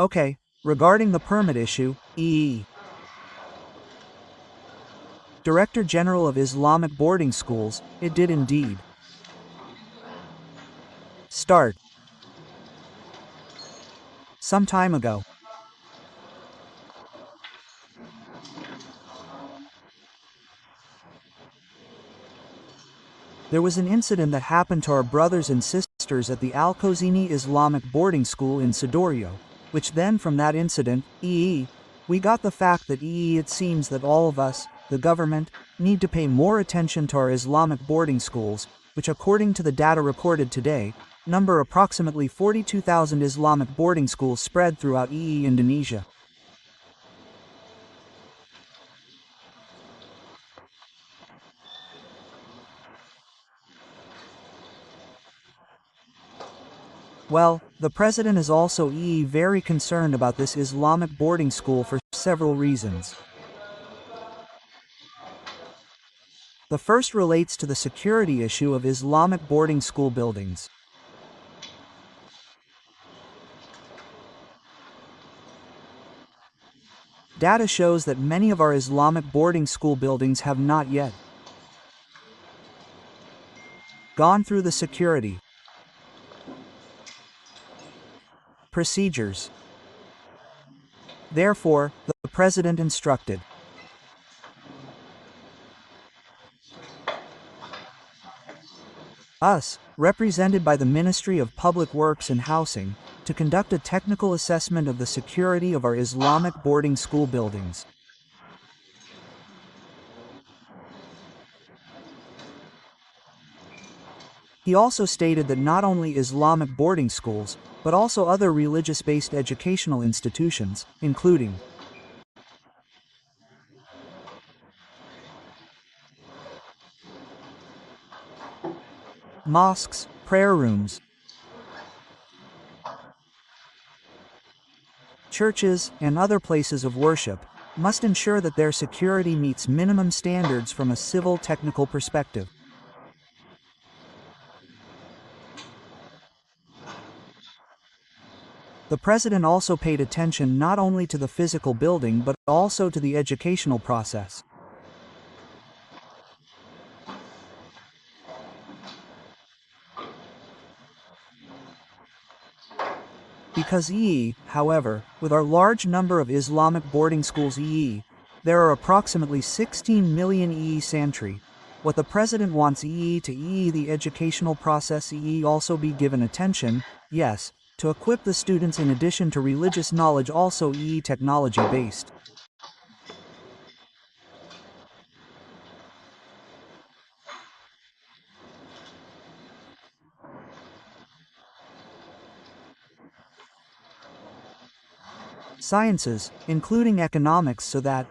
Okay, regarding the permit issue, Director General of Islamic Boarding Schools, it did indeed start some time ago. There was an incident that happened to our brothers and sisters at the Khoziny Islamic Boarding School in Sidoarjo, which then from that incident, we got the fact that it seems that all of us, the government, need to pay more attention to our Islamic boarding schools, which according to the data reported today, number approximately 42,000 Islamic boarding schools spread throughout Indonesia. Well, the president is also very concerned about this Islamic boarding school for several reasons. The first relates to the security issue of Islamic boarding school buildings. Data shows that many of our Islamic boarding school buildings have not yet gone through the security procedures. Therefore, the president instructed us, represented by the Ministry of Public Works and Housing, to conduct a technical assessment of the security of our Islamic boarding school buildings. He also stated that not only Islamic boarding schools, but also other religious-based educational institutions, including mosques, prayer rooms, churches, and other places of worship, must ensure that their security meets minimum standards from a civil technical perspective. The president also paid attention not only to the physical building but also to the educational process. Because however, with our large number of Islamic boarding schools there are approximately 16 million santri. What the president wants the educational process also be given attention, yes, to equip the students in addition to religious knowledge also technology-based. Sciences, including economics, so that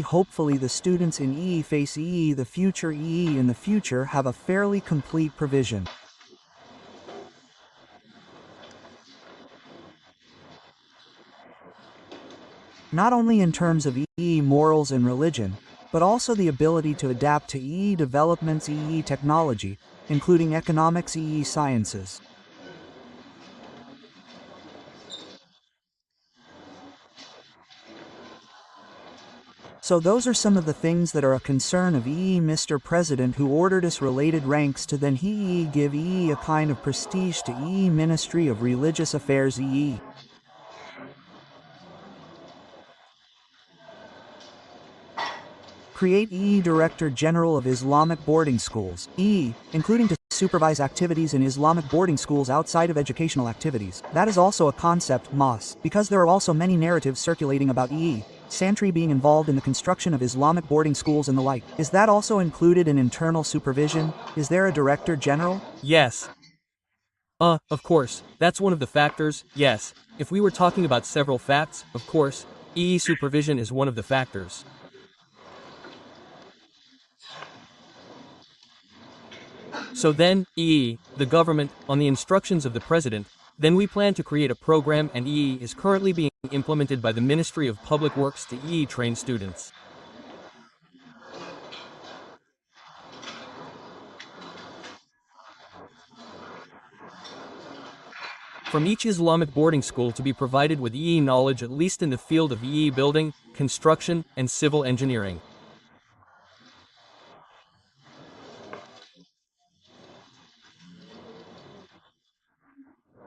hopefully the students in face the future in the future have a fairly complete provision. Not only in terms of morals and religion, but also the ability to adapt to developments technology, including economics sciences. So those are some of the things that are a concern of Mr. President, who ordered us related ranks to then he give a kind of prestige to Ministry of Religious Affairs create Director General of Islamic Boarding Schools, including to supervise activities in Islamic boarding schools outside of educational activities. That is also a concept, because there are also many narratives circulating about Santry being involved in the construction of Islamic boarding schools and the like. Is that also included in internal supervision? Is there a Director General? Yes. Of course, that's one of the factors, yes. If we were talking about several facts, of course, supervision is one of the factors. So then, the government, on the instructions of the president, then we plan to create a program, and is currently being implemented by the Ministry of Public Works to train students. from each Islamic boarding school to be provided with EE knowledge at least in the field of EE building, construction, and civil engineering.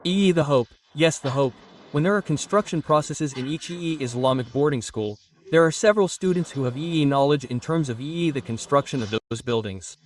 EE the hope, yes the hope. When there are construction processes in each EE Islamic boarding school, there are several students who have EE knowledge in terms of EE the construction of those buildings.